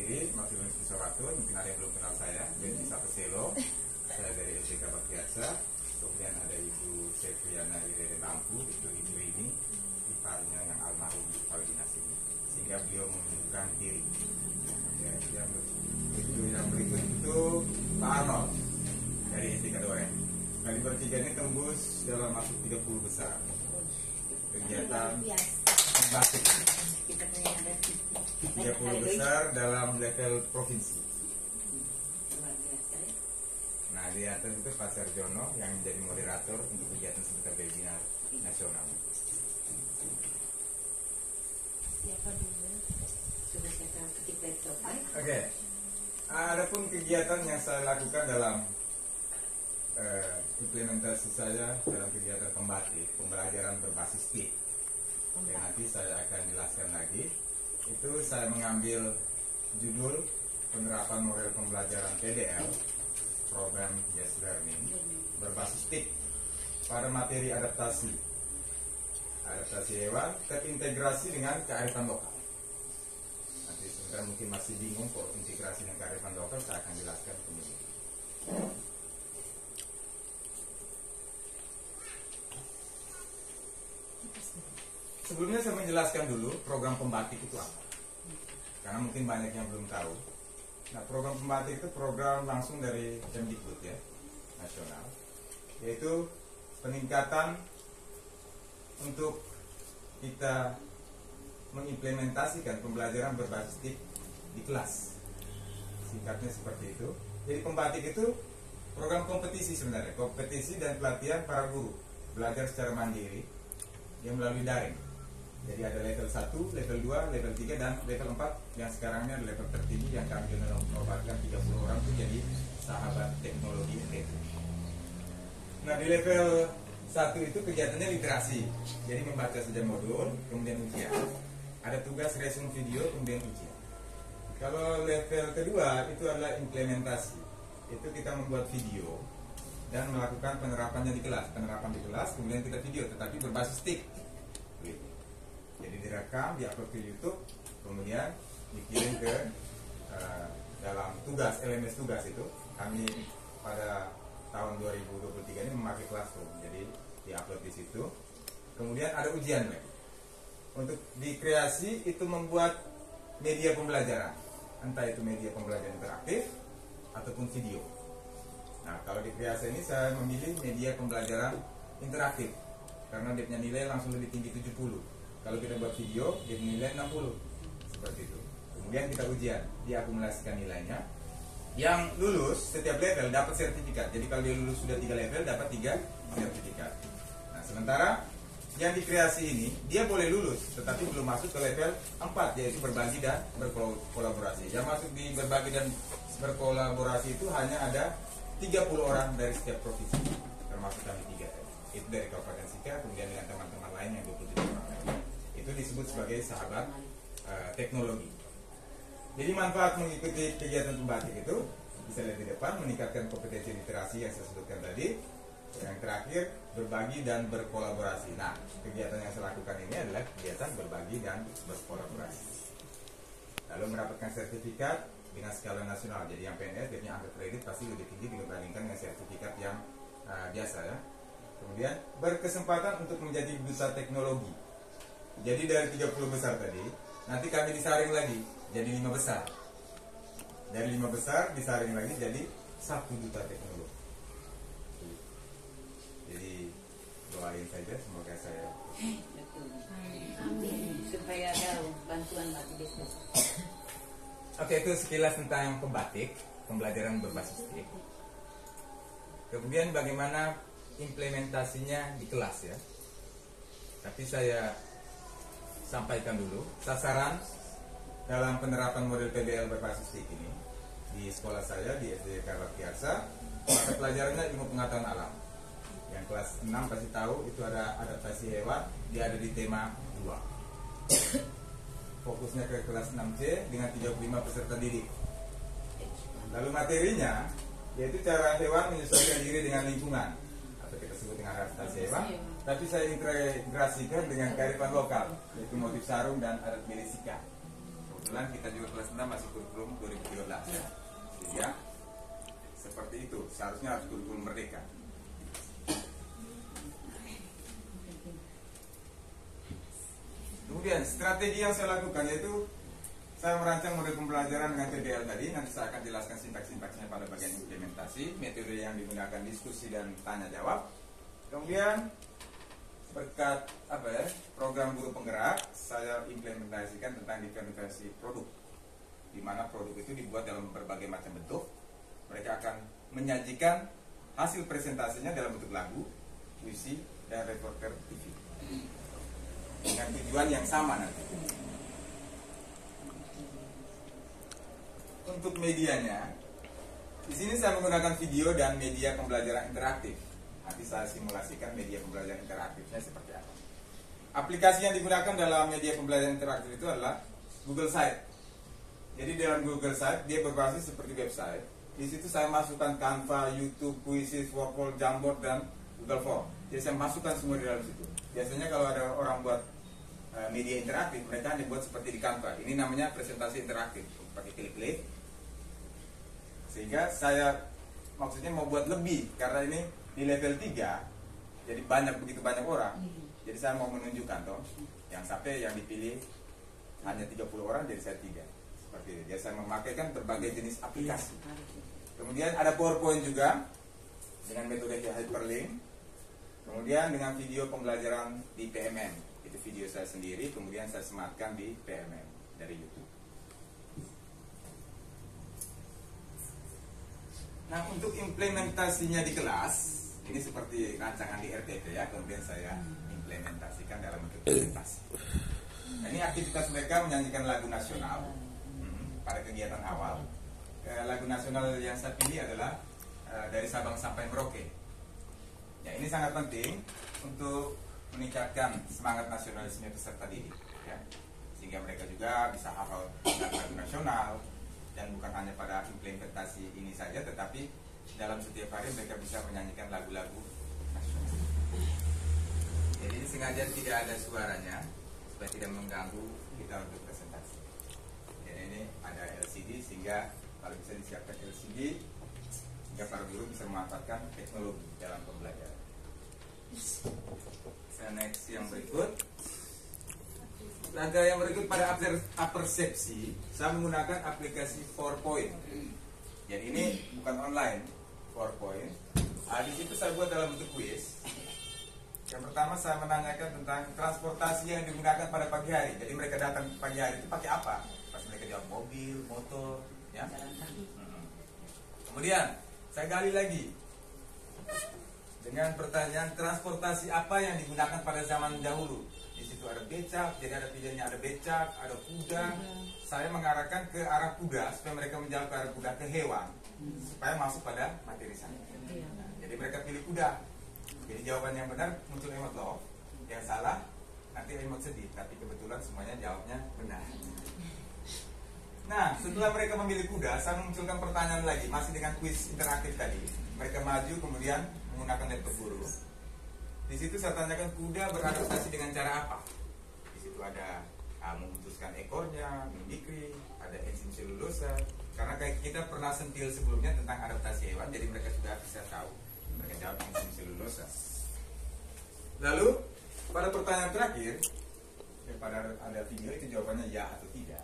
sendiri, Mas Yunus Kisawato, mungkin ada yang belum kenal saya, dari Sapeselo. Saya dari SDK Baktiasa. Kemudian ada Ibu Septriana Irene Lampu, itu ibu ini, iparnya yang almarhum di Paldinas ini. Sehingga beliau mengundurkan diri. Ya, itu yang berikut itu Pak Arnold dari SDK Doren. Kali bertiga ini tembus dalam masuk 30 besar. Kegiatan batik 30 besar dalam level provinsi. Nah, di atas itu Pak Sarjono yang menjadi moderator untuk kegiatan seputar webinar nasional. Siapa dulu? Sudah saya ketik laptop. Oke. Adapun kegiatan yang saya lakukan dalam implementasi saya dalam kegiatan pembatik, pembelajaran berbasis TIK. Yang nanti saya akan jelaskan lagi. Itu saya mengambil judul penerapan model pembelajaran PDL, Program Based Learning, berbasis TIK pada materi adaptasi hewan terintegrasi dengan kearifan lokal. Nanti sebenarnya mungkin masih bingung kok integrasi dengan kearifan lokal, saya akan jelaskan kemudian. Sebelumnya saya menjelaskan dulu program pembatik itu apa, karena mungkin banyak yang belum tahu. Nah, program pembatik itu program langsung dari Kemdikbud ya, nasional, yaitu peningkatan untuk kita mengimplementasikan pembelajaran berbasis TIK di kelas. Singkatnya seperti itu. Jadi pembatik itu program kompetisi sebenarnya, kompetisi dan pelatihan para guru belajar secara mandiri yang melalui daring. Jadi ada level 1, level 2, level 3, dan level 4 yang sekarang ini level tertinggi yang kami menobatkan 30 orang itu jadi sahabat teknologi IT. Nah, di level 1 itu kegiatannya literasi. Jadi membaca saja modul, kemudian ujian. Ada tugas resume video, kemudian ujian. Kalau level kedua itu adalah implementasi. Itu kita membuat video dan melakukan penerapannya di kelas. Penerapan di kelas, kemudian kita video, tetapi berbasis TIK. Jadi direkam, diupload ke YouTube, kemudian dikirim ke dalam tugas, LMS tugas itu. Kami pada tahun 2023 ini memakai Classroom, jadi diupload di situ. Kemudian ada ujian lagi. Untuk dikreasi itu membuat media pembelajaran, entah itu media pembelajaran interaktif ataupun video. Nah, kalau di kreasi ini saya memilih media pembelajaran interaktif karena dia punya nilai langsung lebih tinggi 70. Kalau kita buat video, dia nilai 60. Seperti itu. Kemudian kita ujian, diakumulasikan nilainya. Yang lulus setiap level dapat sertifikat. Jadi kalau dia lulus sudah 3 level, dapat 3 sertifikat. Nah, sementara yang dikreasi ini, dia boleh lulus, tetapi belum masuk ke level 4, yaitu berbagi dan berkolaborasi. Yang masuk di berbagi dan berkolaborasi itu hanya ada 30 orang dari setiap provinsi, termasuk kami 3. Itu dari Kabupaten Sika, kemudian dengan teman-teman lain yang 27 orang lain. Itu disebut sebagai sahabat teknologi. Jadi manfaat mengikuti kegiatan pembatik itu bisa lihat di depan, meningkatkan kompetensi literasi yang saya sebutkan tadi. Yang terakhir, berbagi dan berkolaborasi. Nah, kegiatan yang saya lakukan ini adalah kegiatan berbagi dan berkolaborasi. Lalu mendapatkan sertifikat dengan skala nasional. Jadi yang PNS dia punya angka kredit pasti lebih tinggi dibandingkan dengan sertifikat yang biasa ya. Kemudian berkesempatan untuk menjadi duta teknologi. Jadi dari 30 besar tadi, nanti kami disaring lagi jadi 5 besar. Dari 5 besar disaring lagi jadi 1 duta teknologi. Jadi doain saja semoga saya. Amin. Supaya ada bantuan lagi bisnis. Oke, itu sekilas tentang pembatik, pembelajaran berbasis TIK. Kemudian bagaimana implementasinya di kelas ya. Tapi saya sampaikan dulu sasaran dalam penerapan model PBL berbasis TIK ini di sekolah saya di SDK Baktiasa. Mata pelajarannya ilmu pengetahuan alam. Yang kelas 6 pasti tahu itu ada adaptasi hewan, dia ada di tema 2. Fokusnya ke kelas 6C dengan 35 peserta didik. Lalu materinya yaitu cara hewan menyesuaikan diri dengan lingkungan, atau kita sebut dengan adaptasi hewan, tapi saya integrasikan dengan kearifan lokal, yaitu motif sarung dan adat Belisika. Kebetulan kita juga kelas 6 masih kurikulum bahasa. Sehingga seperti itu, seharusnya harus kurikulum merdeka. Kemudian strategi yang saya lakukan yaitu saya merancang model pembelajaran dengan PBL tadi. Nanti saya akan jelaskan sintaks-sintaksnya pada bagian implementasi, metode yang digunakan diskusi dan tanya jawab. Kemudian berkat program guru penggerak, saya implementasikan tentang diferensiasi produk, di mana produk itu dibuat dalam berbagai macam bentuk. Mereka akan menyajikan hasil presentasinya dalam bentuk lagu, puisi, dan reporter TV dengan tujuan yang sama nanti. Untuk medianya, di sini saya menggunakan video dan media pembelajaran interaktif. Nanti saya simulasikan media pembelajaran interaktifnya seperti apa. Aplikasi yang digunakan dalam media pembelajaran interaktif itu adalah Google Site. Jadi dalam Google Site dia berbasis seperti website. Di situ saya masukkan Canva, YouTube, Puisi, Wordle, Jamboard, dan Google Form. Jadi saya masukkan semua di dalam situ. Biasanya kalau ada orang buat media interaktif, mereka dibuat seperti di Canva. Ini namanya presentasi interaktif, pakai klik-klik. Sehingga saya maksudnya mau buat lebih, karena ini di level 3, jadi begitu banyak orang. Jadi saya mau menunjukkan yang sampai yang dipilih hanya 30 orang, jadi saya 3. Seperti itu. Jadi saya memakaikan berbagai jenis aplikasi. Kemudian ada PowerPoint juga dengan metode hyperlink. Kemudian dengan video pembelajaran di PMM, itu video saya sendiri, kemudian saya sematkan di PMM dari YouTube. Nah, untuk implementasinya di kelas, ini seperti rancangan di RTP ya, kemudian saya implementasikan dalam bentuk presentasi. Nah, ini aktivitas mereka menyanyikan lagu nasional pada kegiatan awal. Lagu nasional yang saya pilih adalah dari Sabang sampai Merauke. Ya, ini sangat penting untuk meningkatkan semangat nasionalisme peserta didik, ya. Sehingga mereka juga bisa hafal lagu nasional. Dan bukan hanya pada implementasi ini saja, tetapi dalam setiap hari mereka bisa menyanyikan lagu-lagu nasional. Jadi ini sengaja tidak ada suaranya supaya tidak mengganggu kita untuk presentasi. Dan ini ada LCD sehingga kalau bisa disiapkan LCD sehingga para guru bisa memanfaatkan teknologi dalam pembelajaran. Saya next yang berikut. Laga yang berikut pada apersepsi, saya menggunakan aplikasi PowerPoint. Jadi ini bukan online, PowerPoint. Di situ saya buat dalam bentuk quiz. Yang pertama saya menanyakan tentang transportasi yang digunakan pada pagi hari. Jadi mereka datang pagi hari itu pakai apa? Pas mereka jawab mobil, motor, ya. Kemudian saya gali lagi dengan pertanyaan transportasi apa yang digunakan pada zaman dahulu. Di situ ada becak, jadi ada pilihannya, ada becak, ada kuda. Saya mengarahkan ke arah kuda supaya mereka menjawab ke arah kuda, ke hewan, supaya masuk pada materi saya. Jadi mereka pilih kuda. Jadi jawaban yang benar muncul emot love, yang salah nanti emot sedih. Tapi kebetulan semuanya jawabnya benar. Nah, setelah mereka memilih kuda, saya memunculkan pertanyaan lagi, masih dengan kuis interaktif tadi. Mereka maju kemudian menggunakan laptop guru. Di situ saya tanyakan kuda beradaptasi dengan cara apa. Di situ ada memutuskan ekornya, mimikri, ada enzim selulosa. Karena kayak kita pernah sentil sebelumnya tentang adaptasi hewan, jadi mereka sudah bisa tahu. Mereka jawab enzim selulosa. Lalu pada pertanyaan terakhir, pada ada video itu jawabannya ya atau tidak.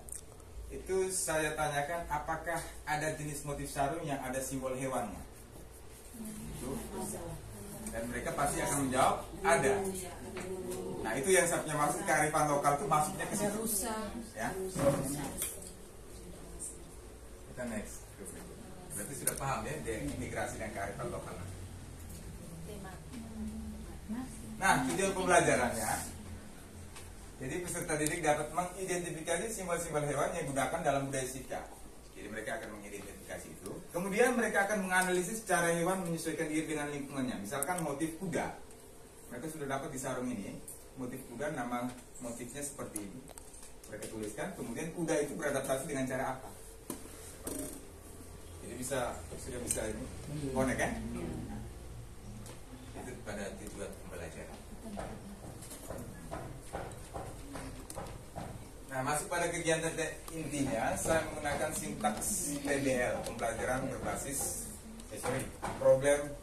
Itu saya tanyakan apakah ada jenis motif sarung yang ada simbol hewannya. Itu. Dan mereka pasti akan menjawab ada. Nah, itu yang saya punya maksud kearifan lokal itu masuknya ke situ. Ya. Kita next. Berarti sudah paham ya integrasi dan kearifan lokal. Nah, tujuan pembelajarannya. Jadi peserta didik dapat mengidentifikasi simbol-simbol hewan yang digunakan dalam budaya Sika. Jadi mereka akan mengidentifikasi itu. Kemudian mereka akan menganalisis cara hewan menyesuaikan diri dengan lingkungannya. Misalkan motif kuda. Mereka sudah dapat di sarung ini motif kuda, nama motifnya seperti ini. Mereka tuliskan. Kemudian kuda itu beradaptasi dengan cara apa? Jadi sudah bisa ini connect kan? Itu pada tujuan pembelajaran. Nah, masuk pada kegiatan intinya, saya menggunakan sintaks PBL, pembelajaran berbasis problem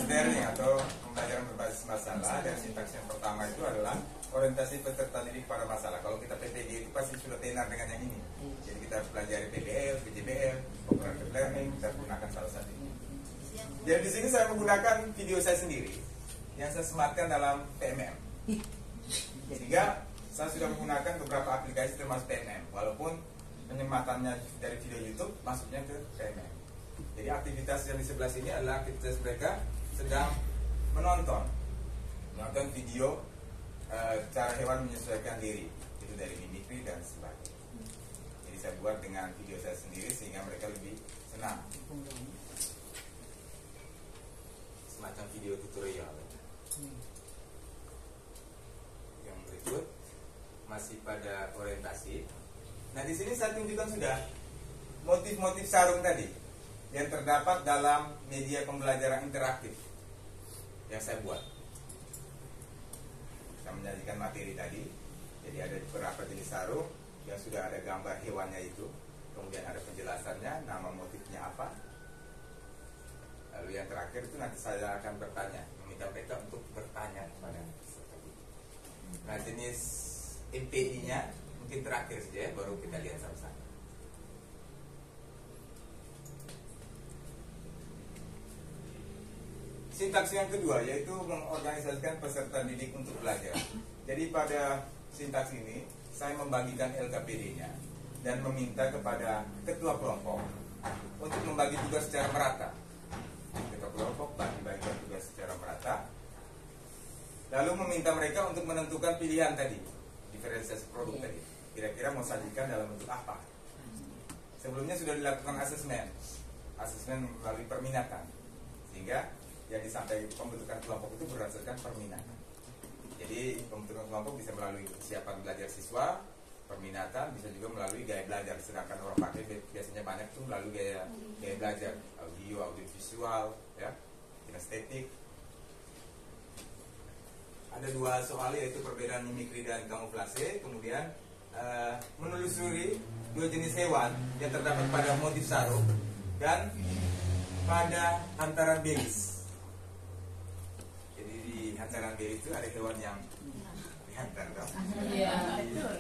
learning atau pembelajaran berbasis masalah. Dan sintaks yang pertama itu adalah orientasi peserta didik pada masalah. Kalau kita PTG itu pasti sudah tenar dengan yang ini. Jadi kita harus pelajari PBL, PJBL, comparative learning, kita gunakan salah satu ini. Dan di sini saya menggunakan video saya sendiri yang saya sematkan dalam PMM. Sehingga saya sudah menggunakan beberapa aplikasi termasuk PMM, walaupun penyematannya dari video YouTube masuknya ke PMM. Jadi aktivitas yang di sebelah sini adalah aktivitas mereka sedang menonton video cara hewan menyesuaikan diri, itu dari mimikri dan sebagainya. Jadi saya buat dengan video saya sendiri sehingga mereka lebih senang. Semacam video tutorial. Yang berikut masih pada orientasi. Nah, di sini saya tunjukkan sudah motif-motif sarung tadi yang terdapat dalam media pembelajaran interaktif yang saya buat. Saya menyajikan materi tadi. Jadi ada beberapa jenis sarung yang sudah ada gambar hewannya itu, kemudian ada penjelasannya, nama motifnya apa. Lalu yang terakhir itu nanti saya akan bertanya, meminta mereka untuk bertanya kepada peserta didik. Nah, jenis MPI-nya mungkin terakhir saja ya, baru kita lihat sama-sama. Sintaks yang kedua yaitu mengorganisasikan peserta didik untuk belajar. Jadi pada sintaks ini saya membagikan LKPD-nya dan meminta kepada ketua kelompok untuk membagi tugas secara merata. Ketua kelompok bagi-bagikan tugas secara merata, lalu meminta mereka untuk menentukan pilihan tadi, diferensiasi produk tadi. Kira-kira mau sajikan dalam bentuk apa? Sebelumnya sudah dilakukan asesmen melalui perminatan, sehingga yang disampaikan pembentukan kelompok itu berdasarkan perminatan. Jadi pembentukan kelompok bisa melalui kesiapan belajar siswa, perminatan, bisa juga melalui gaya belajar. Sedangkan orang pakai biasanya banyak tuh melalui gaya belajar, audio visual, ya, kinestetik. Ada dua soal yaitu perbedaan mimikri dan kamuflase, kemudian menelusuri dua jenis hewan yang terdapat pada motif sarung dan pada hantaran belis. Jadi di hantaran belis itu ada hewan yang dihantar, dong. Iya, betul.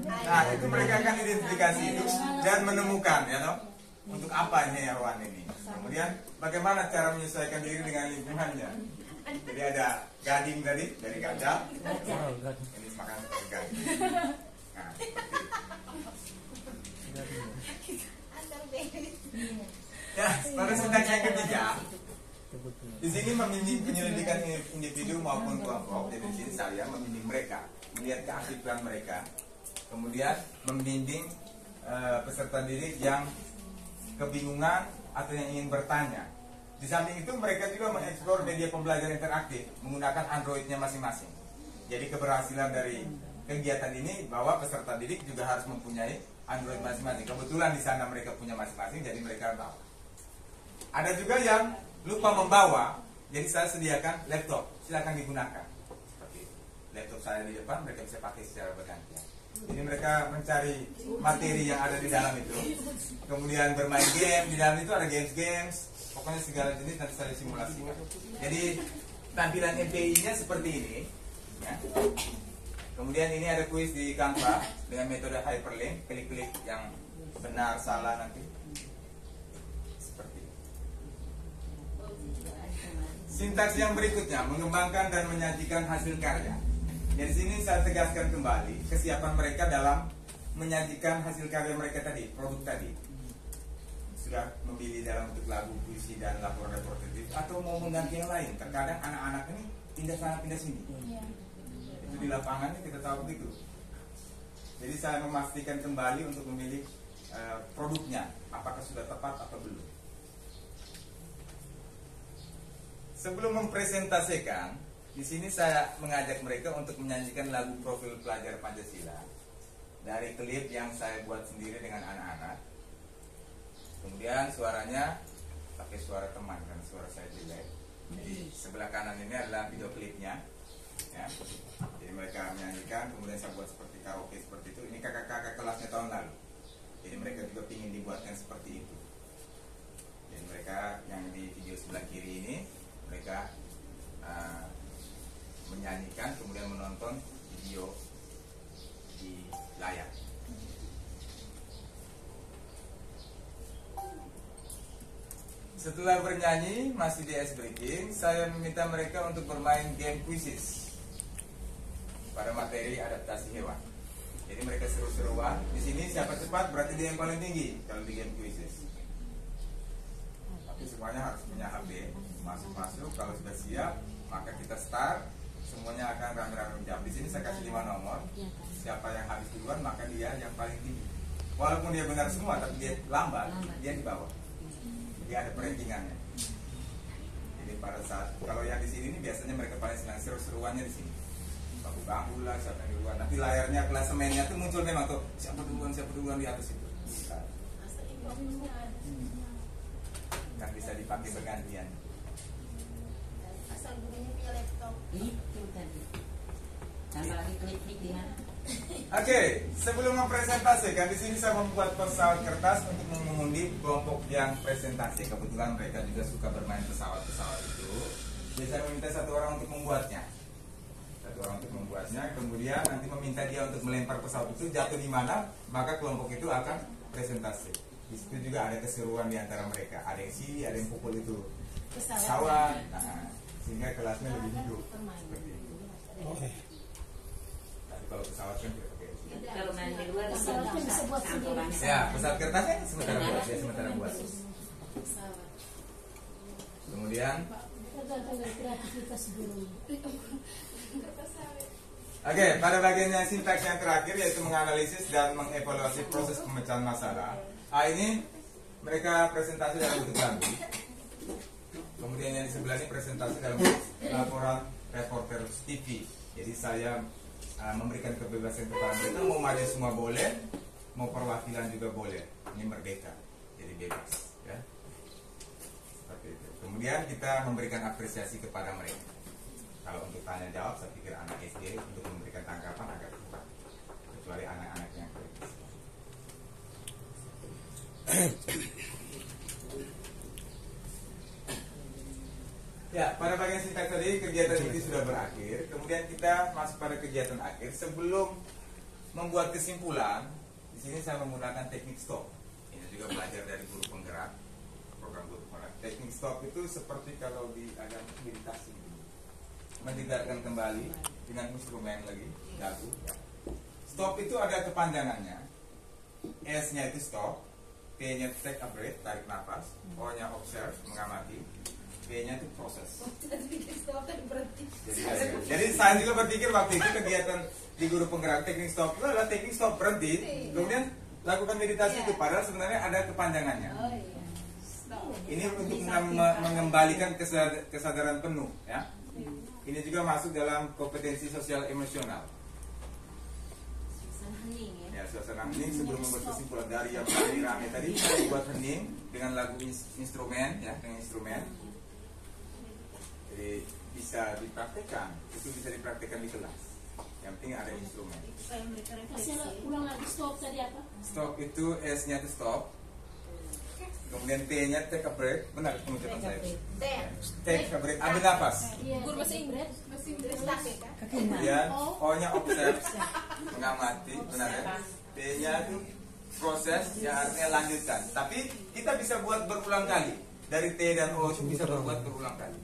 Nah, itu mereka akan identifikasi itu dan menemukan, ya toh, untuk apa ini hewan ini. Kemudian bagaimana cara menyesuaikan diri dengan lingkungannya. Jadi ada gading tadi dari gajah. Ini makan seperti gading. Nah, seperti ya, pada sintaks yang ketiga, di sini membimbing penyelidikan individu maupun kelompok. Jadi di sini saya membimbing mereka, melihat keaktifan mereka, kemudian membimbing peserta didik yang kebingungan atau yang ingin bertanya. Di samping itu mereka juga mengeksplor media pembelajaran interaktif menggunakan Android-nya masing-masing. Jadi keberhasilan dari kegiatan ini bahwa peserta didik juga harus mempunyai Android masing-masing. Kebetulan di sana mereka punya masing-masing, jadi mereka bawa. Ada juga yang lupa membawa, jadi saya sediakan laptop, silakan digunakan. Seperti itu. Laptop saya di depan, mereka bisa pakai secara bergantian. Jadi mereka mencari materi yang ada di dalam itu, kemudian bermain game. Di dalam itu ada games, pokoknya segala jenis nanti saya simulasikan. Jadi tampilan MPI-nya seperti ini, ya. Kemudian ini ada kuis di Canva dengan metode hyperlink, klik-klik yang benar salah nanti. Seperti ini. Sintaks yang berikutnya mengembangkan dan menyajikan hasil karya. Dari sini saya tegaskan kembali kesiapan mereka dalam menyajikan hasil karya mereka tadi, produk tadi. Sudah memilih dalam bentuk lagu, puisi, dan laporan reportatif atau mau mengganti yang lain. Terkadang anak-anak ini pindah sana pindah sini. Itu di lapangan kita tahu begitu. Jadi saya memastikan kembali untuk memilih produknya, apakah sudah tepat atau belum. Sebelum mempresentasikan, di sini saya mengajak mereka untuk menyanyikan lagu profil pelajar Pancasila dari klip yang saya buat sendiri dengan anak-anak. Kemudian suaranya pakai suara teman karena suara saya jelek. Jadi sebelah kanan ini adalah video klipnya ya. Jadi mereka menyanyikan, kemudian saya buat seperti karaoke seperti itu. Ini kakak-kakak kelasnya tahun lalu. Jadi mereka juga ingin dibuatkan seperti itu. Jadi mereka yang di video sebelah kiri ini, mereka menyanyikan, kemudian menonton video di layar. Setelah bernyanyi, masih di ice breaking, saya meminta mereka untuk bermain game quizzes pada materi adaptasi hewan. Jadi mereka seru-seruan. Di sini siapa cepat berarti dia yang paling tinggi kalau di game quizzes. Tapi semuanya harus punya HP. Masuk-masuk, kalau sudah siap, maka kita start. Semuanya akan rame-rame menjawab. Di sini saya kasih 5 nomor. Siapa yang habis duluan, maka dia yang paling tinggi. Walaupun dia benar semua, tapi dia lambat, dia di bawah. Jadi ada perankingannya. Jadi pada saat kalau yang di sini ini biasanya mereka paling senang seru-seruannya di sini. Bangku lah siapa yang duluan. Nanti layarnya klasemennya tuh muncul memang tuh siapa duluan di atas itu. Kan bisa dipakai bergantian. Asal gurunya punya laptop. Itu tadi. Tambah lagi klik-klik di mana? Oke, sebelum mempresentasikan di sini saya membuat pesawat kertas untuk mengundi kelompok yang presentasi. Kebetulan mereka juga suka bermain pesawat-pesawat itu. Jadi saya meminta satu orang untuk membuatnya. Kemudian nanti meminta dia untuk melempar pesawat itu jatuh di mana, maka kelompok itu akan presentasi. Di situ juga ada keseruan di antara mereka. Ada yang sini, ada yang pukul itu pesawat. Nah, sehingga kelasnya lebih hidup. Seperti itu. Kalau pesawat kan tidak pakai sini. Kalau main di luar bisa buat sendiri. Ya, pesawat kertasnya sementara buat. Kemudian Tergantung dari kreativitas guru. oke, pada bagian yang sintaks yang terakhir yaitu menganalisis dan mengevaluasi proses pemecahan masalah. Ini mereka presentasi dalam bentuk lagu. Kemudian yang di sebelah ini presentasi dalam bentuk laporan reporter TV. Jadi saya memberikan kebebasan kepada mereka, mau maju semua boleh, mau perwakilan juga boleh. Ini merdeka, jadi bebas, ya. Seperti itu. Kemudian kita memberikan apresiasi kepada mereka. Kalau untuk tanya jawab, saya pikir anak SD untuk memberikan tanggapan agak kurang, kecuali anak-anak yang kritis. Ya, pada bagian singkat tadi kegiatan ini sudah berakhir. Kemudian kita masuk pada kegiatan akhir. Sebelum membuat kesimpulan, di sini saya menggunakan teknik stop. Ini juga belajar dari guru penggerak, program guru penggerak. Teknik stop itu seperti kalau di ada meditasi, mendengarkan kembali dengan instrumen lagi, lagu. Ya. Stop itu ada kepanjangannya. S-nya itu stop, T-nya take a breath, tarik nafas, O-nya observe, mengamati. B-nya itu proses. Jadi saya juga berpikir waktu itu kegiatan di guru penggerak teknik stop itu adalah teknik stop berhenti, kemudian lakukan meditasi itu. Padahal sebenarnya ada kepanjangannya. Ini untuk mengembalikan kesadaran penuh, ya. Ini juga masuk dalam kompetensi sosial emosional. Ya, suasana hening sebelum membuat kesimpulan dari yang paling rame tadi buat hening dengan lagu instrumen, ya, dengan instrumen. Jadi bisa dipraktekkan, itu bisa dipraktekkan di kelas. Yang penting ada instrumen. Ulang lagi stop tadi apa? Stop itu S-nya itu stop. Kemudian T-nya take a break. Benar pengucapan saya. Take a break, ambil nafas. Guru bahasa Inggris. Kemudian O-nya observe, mengamati, benar ya. T-nya itu proses, ya artinya lanjutkan. Tapi kita bisa buat berulang kali. Dari T dan O itu bisa berbuat berulang kali.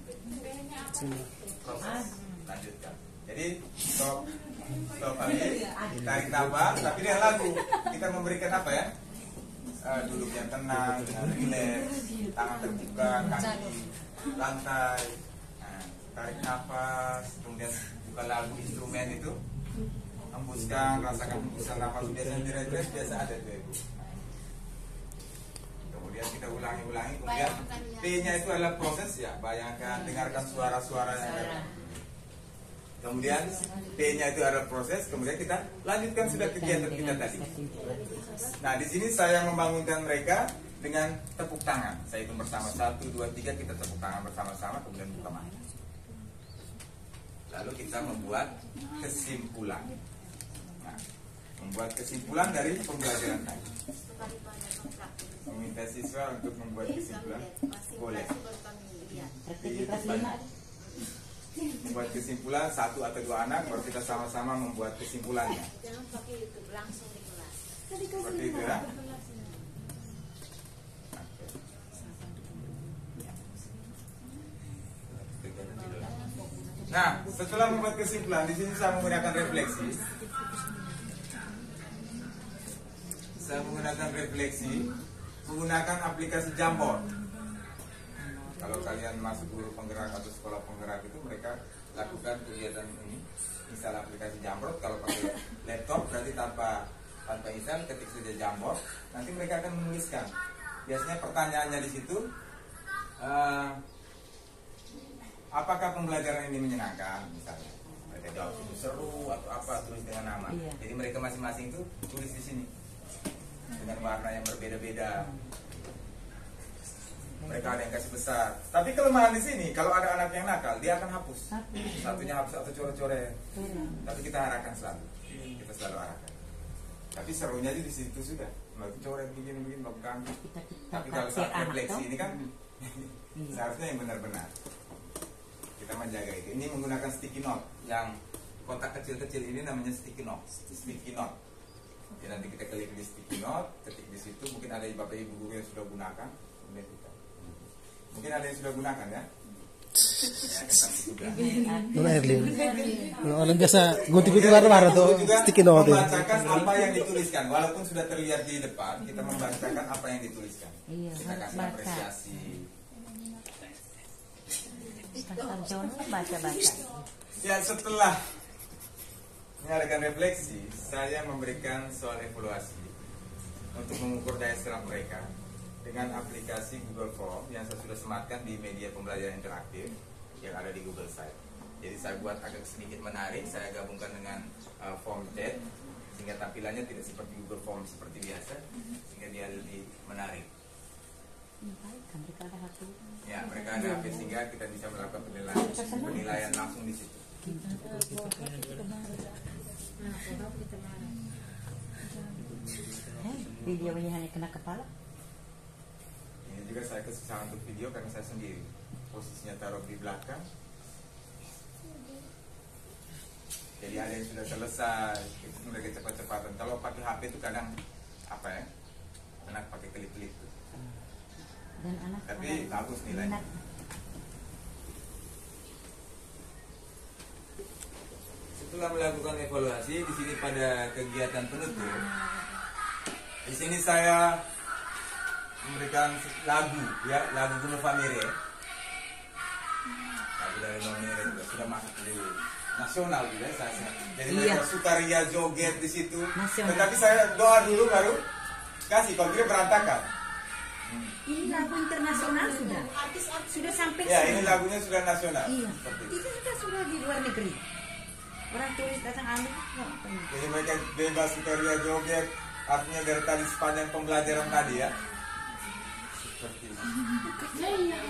Proses, lanjutkan. Jadi stop lagi, tarik nafas, tapi dengan lagu. Kita memberikan apa ya? Duduk yang tenang, relax, tangan terbuka, kaki lantai, tarik nafas, kemudian buka lagu instrumen itu, hembuskan, rasakan hembusan nafas. Biasanya di regres biasa ada tuh ibu. Kemudian kita ulangi, kemudian P-nya itu adalah proses, ya, bayangkan, dengarkan suara-suara yang ada. Kemudian P-nya itu adalah proses, kemudian kita lanjutkan sudah kegiatan kita tadi. Nah, di sini saya membangunkan mereka dengan tepuk tangan. Saya hitung bersama 1, 2, 3, kita tepuk tangan bersama-sama, kemudian buka mata. Lalu kita membuat kesimpulan. Nah, membuat kesimpulan dari pembelajaran tadi. Meminta siswa untuk membuat kesimpulan, boleh. Praktik di kelas 5. Membuat kesimpulan 1 atau 2 anak, baru kita sama-sama membuat kesimpulannya. Jangan pakai YouTube, langsung di kelas. Seperti itu ya. Nah, setelah membuat kesimpulan, di sini saya menggunakan refleksi. Saya menggunakan refleksi, menggunakan aplikasi Jamboard. Kalau kalian masuk guru penggerak atau sekolah penggerak itu, mereka lakukan kegiatan ini, install aplikasi Jamboard. Kalau pakai laptop berarti tanpa install, ketik saja Jamboard, nanti mereka akan menuliskan. Biasanya pertanyaannya di situ, apakah pembelajaran ini menyenangkan, misalnya mereka jawab itu seru atau apa, tulis dengan nama. Iya. Jadi mereka masing-masing itu tulis di sini dengan warna yang berbeda-beda. Mereka ada yang kasih besar. Tapi kelemahan di sini, kalau ada anak yang nakal, dia akan hapus. Satunya hapus atau coret-coret. Tapi kita arahkan selalu. Kita selalu arahkan. Tapi serunya di situ sudah. Mau coret begini-begini, mau ganggu. Tapi kalau saat refleksi ini kan seharusnya yang benar-benar. Kita menjaga itu. Ini menggunakan sticky note yang kotak kecil-kecil ini namanya sticky note. Sticky note. Ya, nanti kita klik di sticky note, ketik di situ. Mungkin ada bapak ibu guru yang sudah gunakan. Mungkin ada yang sudah gunakan ya. Nona Erlin. Orang biasa gunting-gunting warna-warna tuh sticky note. Membacakan apa yang dituliskan, walaupun sudah terlihat di depan, kita membacakan apa yang dituliskan. Iya, Kita kasih baca. apresiasi. Pasal Jono baca-baca. Ya, setelah mengadakan refleksi, saya memberikan soal evaluasi untuk mengukur daya serap mereka dengan aplikasi Google Form yang saya sudah sematkan di media pembelajaran interaktif yang ada di Google Site. Jadi saya buat agak sedikit menarik, saya gabungkan dengan form chat sehingga tampilannya tidak seperti Google Form seperti biasa, sehingga dia lebih menarik. Ya, mereka ada HP sehingga kita bisa melakukan penilaian langsung di situ. Videonya hanya kena kepala. Ini juga saya kesusahan untuk video karena saya sendiri. Posisinya taruh di belakang. Jadi ada yang sudah selesai, itu mereka cepat-cepatan. Kalau pakai HP itu kadang apa ya? Enak pakai klik-klik. Dan anak Tapi bagus nilainya. Setelah melakukan evaluasi di sini pada kegiatan penutup, di sini saya memberikan lagu, ya, lagu Gunung Famire. Lagu dari Nomire juga sudah masuk di nasional juga saya. Jadi mereka sukaria joget di situ. Nasional. Tetapi saya doa dulu baru kasih, kalau tidak berantakan. ini lagu internasional sudah sampai Ya, sini. ini lagunya sudah nasional. Iya. Seperti itu. Itu kita sudah di luar negeri. Orang turis datang ambil. Jadi mereka bebas sukaria joget, artinya dari tadi sepanjang pembelajaran tadi ya. Seperti itu.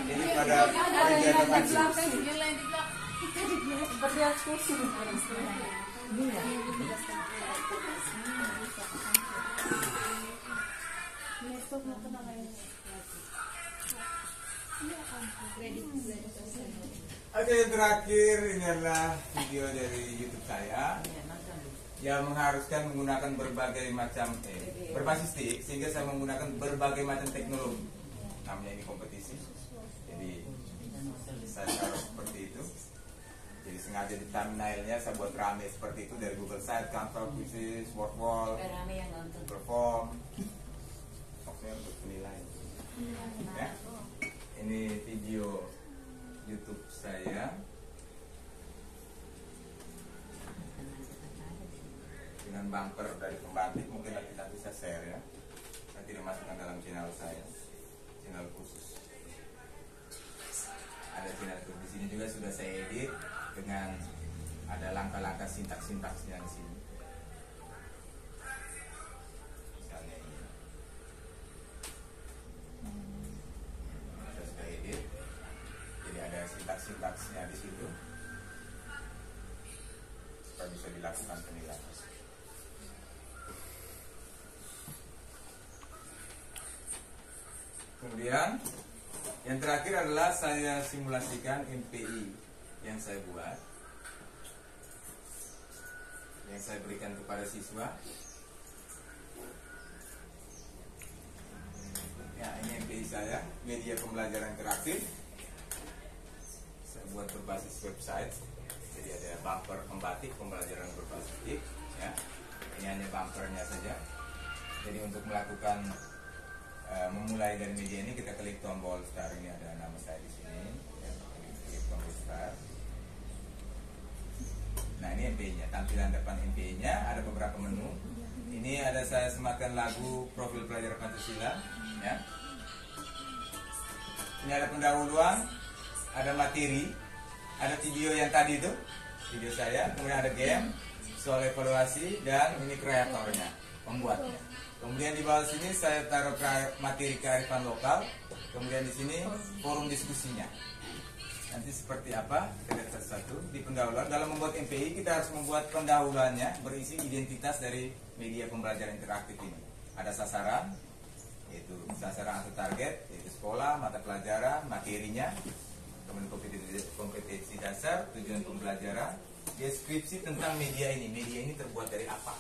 Ini pada kegiatan tadi. Kita dibilang seperti ekskursi. Oke, terakhir ini adalah video dari YouTube saya yang mengharuskan menggunakan berbagai macam berbasis TIK, sehingga saya menggunakan berbagai macam teknologi. Namanya ini kompetisi. Jadi saya taruh seperti itu. Jadi sengaja di thumbnailnya saya buat rame seperti itu dari Google Site, Canva, Quizzes, Wordwall, Google Form. Maksudnya untuk penilaian. Ya. Ini video YouTube saya dengan bumper dari pembatik, mungkin nanti bisa share ya. Nanti dimasukkan dalam channel saya, channel khusus. Ada channel khusus di sini juga sudah saya edit dengan ada langkah-langkah sintaks-sintaksnya di sini. Misalnya ini. Saya sudah edit. Jadi ada sintaks-sintaksnya di situ. bisa dilakukan penilaian. Kemudian yang terakhir adalah saya simulasikan MPI yang saya buat, yang saya berikan kepada siswa. Ya, ini MPI saya, media pembelajaran interaktif. Saya buat berbasis website. Jadi ada bumper pembatik pembelajaran berbasis TIP, ya. Ini hanya bumpernya saja. Jadi untuk melakukan memulai dari media ini, kita klik tombol start. Ini ada nama saya di sini, ya. Klik tombol start. Nah, ini MPI-nya, tampilan depan MPI-nya ada beberapa menu. Ini ada saya sematkan lagu profil pelajar Pancasila, ya. Ini ada pendahuluan, ada materi, ada video yang tadi itu, video saya, kemudian ada game, soal evaluasi, dan ini kreatornya, pembuatnya. Kemudian di bawah sini saya taruh materi kearifan lokal, kemudian di sini forum diskusinya. Nanti seperti apa? Kita lihat satu-satu. Di pendahuluan, dalam membuat MPI kita harus membuat pendahuluannya berisi identitas dari media pembelajaran interaktif ini. Ada sasaran, yaitu sasaran atau target, yaitu sekolah, mata pelajaran, materinya, kemudian kompetensi dasar, tujuan pembelajaran, deskripsi tentang media ini. Media ini terbuat dari apa?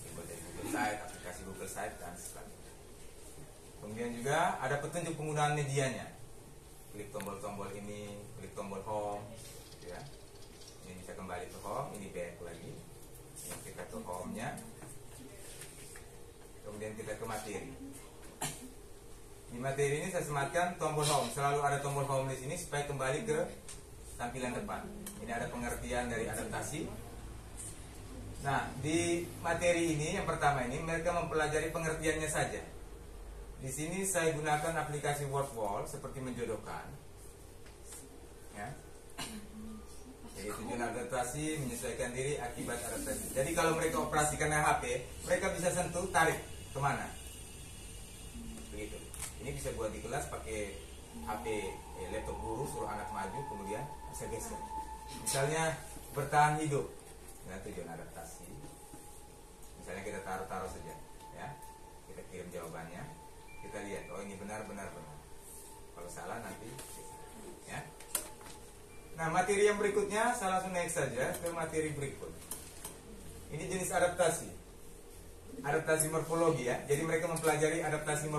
Terbuat dari Google Site, aplikasi Google Site, dan sebagainya. Kemudian juga ada petunjuk penggunaan medianya. Klik tombol-tombol ini, klik tombol home, ya. Ini bisa kembali ke home, ini back lagi. Yang kita ke home-nya. Kemudian kita ke materi. Di materi ini saya sematkan tombol home. Selalu ada tombol home di sini supaya kembali ke tampilan depan. Ini ada pengertian dari adaptasi. Nah, di materi ini yang pertama ini mereka mempelajari pengertiannya saja. Di sini saya gunakan aplikasi WordWall seperti menjodohkan, ya. Jadi tujuan adaptasi, menyesuaikan diri akibat adaptasi. Jadi kalau mereka operasikan HP, mereka bisa sentuh, tarik kemana, begitu. Ini bisa buat di kelas pakai HP, laptop guru, suruh anak maju, kemudian bisa geser. Misalnya bertahan hidup, nah tujuan adaptasi. Misalnya kita taruh saja, ya. Kita kirim jawabannya. Kita lihat, oh ini benar. Kalau salah nanti, ya. Nah, materi yang berikutnya saya langsung naik saja ke materi berikut. Ini jenis adaptasi, adaptasi morfologi, ya. Jadi mereka mempelajari adaptasi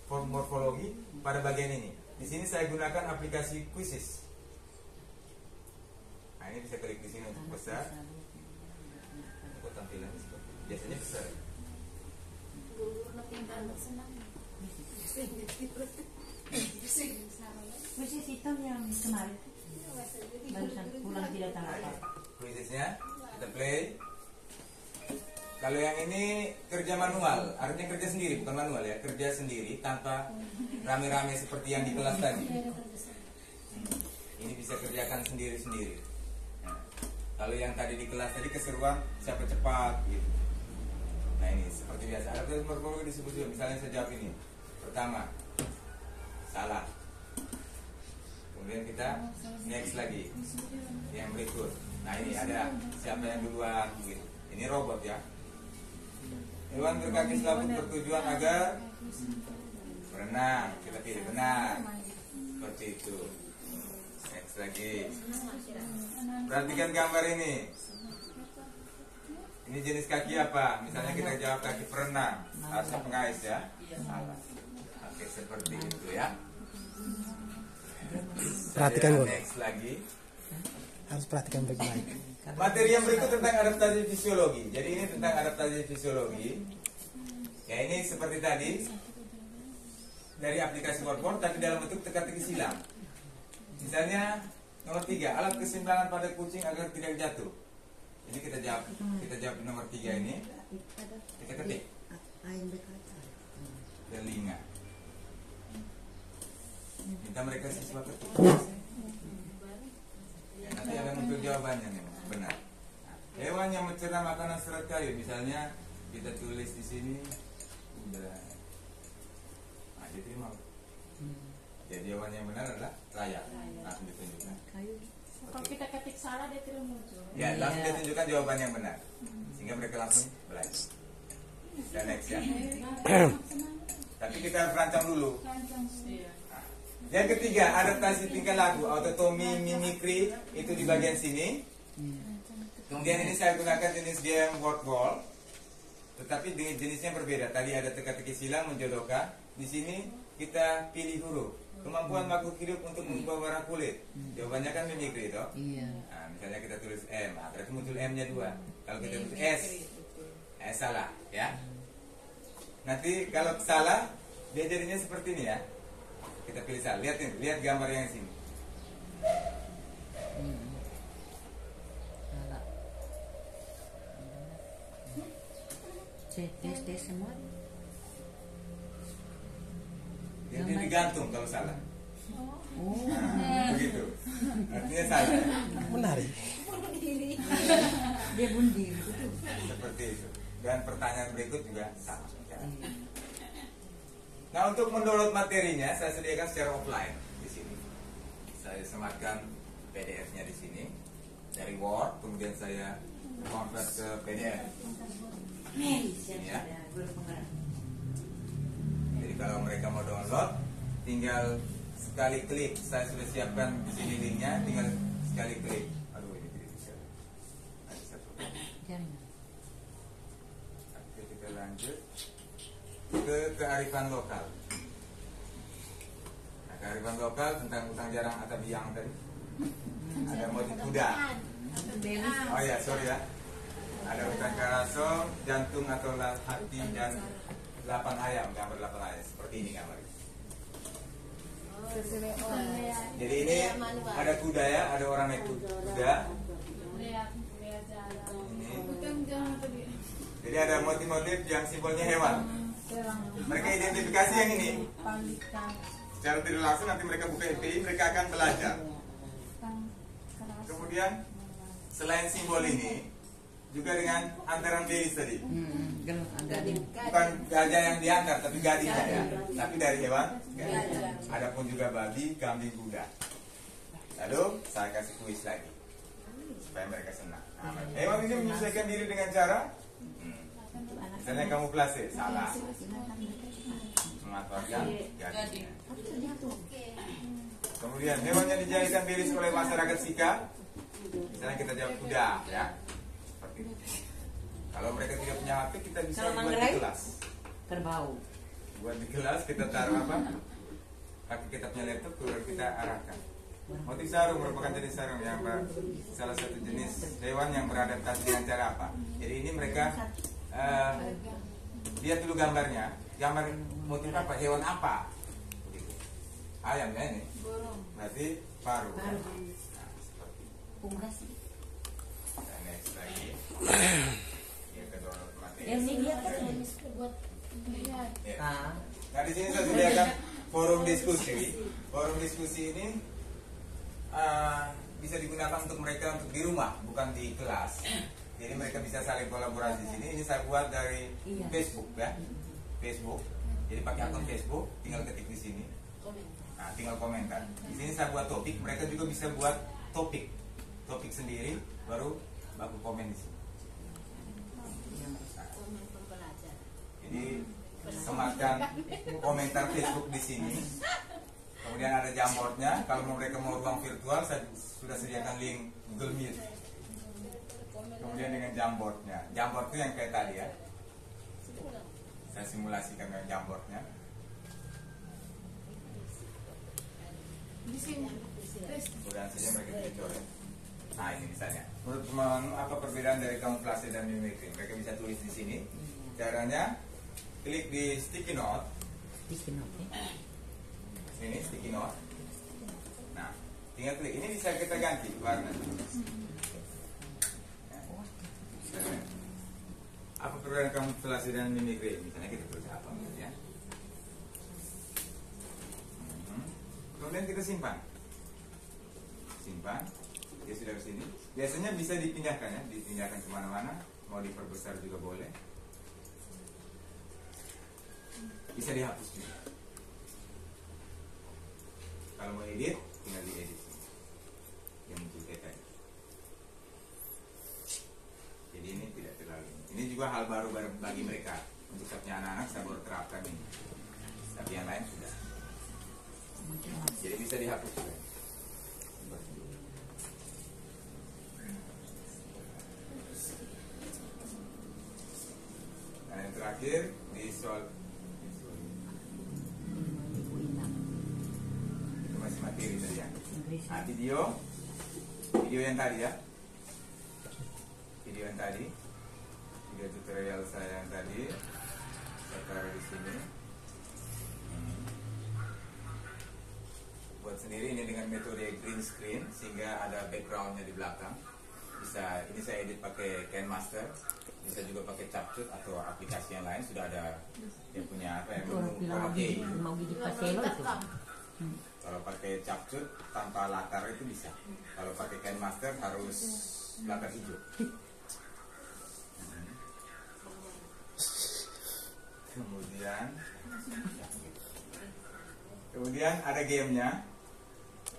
morfologi pada bagian ini. Di sini saya gunakan aplikasi Quizzes. Nah, ini bisa klik di sini untuk besar. Untuk tampilannya seperti biasanya besar. Masih sistem yang kemarin barusan pulang tidak tahu apa. Quiznya kita play. Kalau yang ini kerja manual, artinya kerja sendiri, bukan manual ya, kerja sendiri tanpa rame-rame seperti yang di kelas tadi. Ini bisa kerjakan sendiri-sendiri. Nah, kalau yang tadi di kelas tadi keseruan siapa cepat gitu. Nah, ini seperti biasa. Adaptasi morfologi disebut juga. Misalnya saya jawab ini. Pertama, salah. Kemudian kita next lagi. Yang berikut. Nah, ini ada siapa yang duluan gitu. Ini robot ya. Hewan berkaki selaput bertujuan agar berenang. Kita pilih benar. Seperti itu. Next lagi. Perhatikan gambar ini. Ini jenis kaki apa? Misalnya kita jawab kaki perenang, harusnya pengais ya. Salah. Oke, seperti itu ya. Perhatikan dulu. Next lagi. Harus perhatikan baik-baik. Materi yang berikut tentang adaptasi fisiologi. Jadi ini tentang adaptasi fisiologi. Ya, ini seperti tadi dari aplikasi WordWall tapi dalam bentuk teka-teki silang. Misalnya nomor 3, alat keseimbangan pada kucing agar tidak jatuh. Jadi kita jawab nomor 3 ini. Kita ketik telinga. Minta mereka siswa ketik. Ya, nanti ada muncul jawabannya nih, benar. Nah, hewan yang mencerna makanan serat kayu, misalnya kita tulis di sini udah. Nah, jadi mau. Jadi hewan yang benar adalah layak. Nah, ditunjukkan. Kalau kita ketik salah dia tidak muncul. Ya, langsung dia tunjukkan jawaban yang benar. Sehingga mereka langsung belajar. Dan next ya. Tapi kita rancang dulu. Iya. Yang ketiga, adaptasi tingkah laku, autotomi, mimikri, itu di bagian sini. Kemudian ini saya gunakan jenis game word wall, tetapi dengan jenisnya berbeda. Tadi ada teka-teki silang menjodohkan. Di sini kita pilih huruf. Kemampuan makhluk hidup untuk mengubah warna kulit. Jawabannya kan mimikri toh. Iya. Nah, misalnya kita tulis M, berarti muncul M-nya 2. Kalau kita tulis S, salah ya. Nanti kalau salah, dia jadinya seperti ini ya. Kita pilih salah. Lihat ini, lihat gambar yang sini. Salah. Tes semua. Jadi digantung kalau salah. Oh. Nah, begitu. Artinya salah. Menarik. Dia bunuh diri. Seperti itu. Dan pertanyaan berikut juga sama. Nah, untuk mendownload materinya saya sediakan secara offline di sini. Saya sematkan PDF-nya di sini dari Word, kemudian saya convert ke PDF. Ini ya. Jadi kalau mereka mau download, tinggal sekali klik. Saya sudah siapkan di sini linknya, tinggal sekali klik. Aduh, ini tidak bisa. Ada satu. Jangan. Oke, kita lanjut ke kearifan lokal. Nah, kearifan lokal tentang utang jarang atau biang tadi. Ada motif kuda. Oh ya, sorry ya. Ada utang karaso, jantung atau hati dan 8 ayam, gambar 8 ayam seperti ini gambar. Jadi ini ada kuda ya, ada orang naik kuda. Lihat jalan. Ini. Bukan jangan tadi. Jadi ada motif-motif yang simbolnya hewan. Mereka identifikasi yang ini. Secara tidak langsung nanti mereka buka FPI, mereka akan belajar. Kemudian selain simbol ini, juga dengan antaran belis tadi. Bukan gajah yang diantar, tapi gadingnya ya. Tapi dari hewan. Adapun juga babi, kambing, kuda. Lalu saya kasih kuis lagi supaya mereka senang. Nah, hewan ini menyesuaikan diri dengan cara. Misalnya kamu plase, salah. Memanfaatkan gadingnya. Kemudian hewan yang dijadikan belis oleh masyarakat Sika. Misalnya kita jawab kuda, ya. Seperti itu. Kalau mereka tidak punya HP, kita bisa buat di kelas. Kerbau. Buat di kelas kita taruh apa? Pakai kita punya laptop, kemudian kita arahkan. Motif sarung merupakan jenis sarung yang salah satu jenis hewan yang beradaptasi dengan cara apa? Jadi ini mereka lihat dulu gambarnya. Gambar motif apa? Hewan apa? Begitu. Ayam ya ini. Berarti paru. Nah, seperti itu. Unggas. Dan next lagi. Ya, kedua materi. Ini dia kan Buat lihat. Ya. Ah. Nah, di sini saya sediakan forum diskusi. Forum diskusi ini bisa digunakan untuk mereka untuk di rumah, bukan di kelas. Jadi mereka bisa saling kolaborasi di sini. Ini saya buat dari Facebook ya. Facebook. Jadi pakai akun Facebook, tinggal ketik di sini. Nah, tinggal komentar. Di sini saya buat topik, mereka juga bisa buat topik sendiri, baru baku komen di sini. Jadi sematkan komentar Facebook di sini. Kemudian ada Jamboardnya. Kalau mereka mau ruang virtual, saya sudah sediakan link Google Meet. Kemudian dengan Jamboardnya. Jamboard itu yang kayak tadi ya. Saya simulasikan dengan Jamboardnya. Di sini. Kemudian saja mereka bisa coret. Nah ini misalnya. Menurut teman apa perbedaan dari kamuflase dan mimikri? Mereka bisa tulis di sini. Caranya klik di sticky note. Ini sticky note. Nah, tinggal klik. Ini bisa kita ganti warna. Apa perbedaan kamuflase dan mimikri? Misalnya kita tulis apa ya. Kemudian kita simpan. Dia sudah ke sini. Biasanya bisa dipindahkan ya, dipindahkan kemana-mana. Mau diperbesar juga boleh. Bisa dihapus juga. Kalau mau edit, tinggal diedit. Yang muncul Ini juga hal baru bagi mereka. Untuk setiap anak-anak saya baru terapkan ini. Tapi yang lain sudah. Jadi bisa dihapus juga. Nah, yang terakhir di soal itu masih materi tadi ya. Nah, video yang tadi ya. Video yang tadi, video tutorial saya yang tadi saya taruh di sini. Buat sendiri ini dengan metode green screen sehingga ada backgroundnya di belakang. Bisa ini saya edit pakai KineMaster, bisa juga pakai CapCut atau aplikasi yang lain, sudah ada yang punya apa yang mau gigi paselo itu. Kalau pakai CapCut tanpa latar itu bisa. Kalau pakai KineMaster harus latar hijau. Kemudian ada gamenya.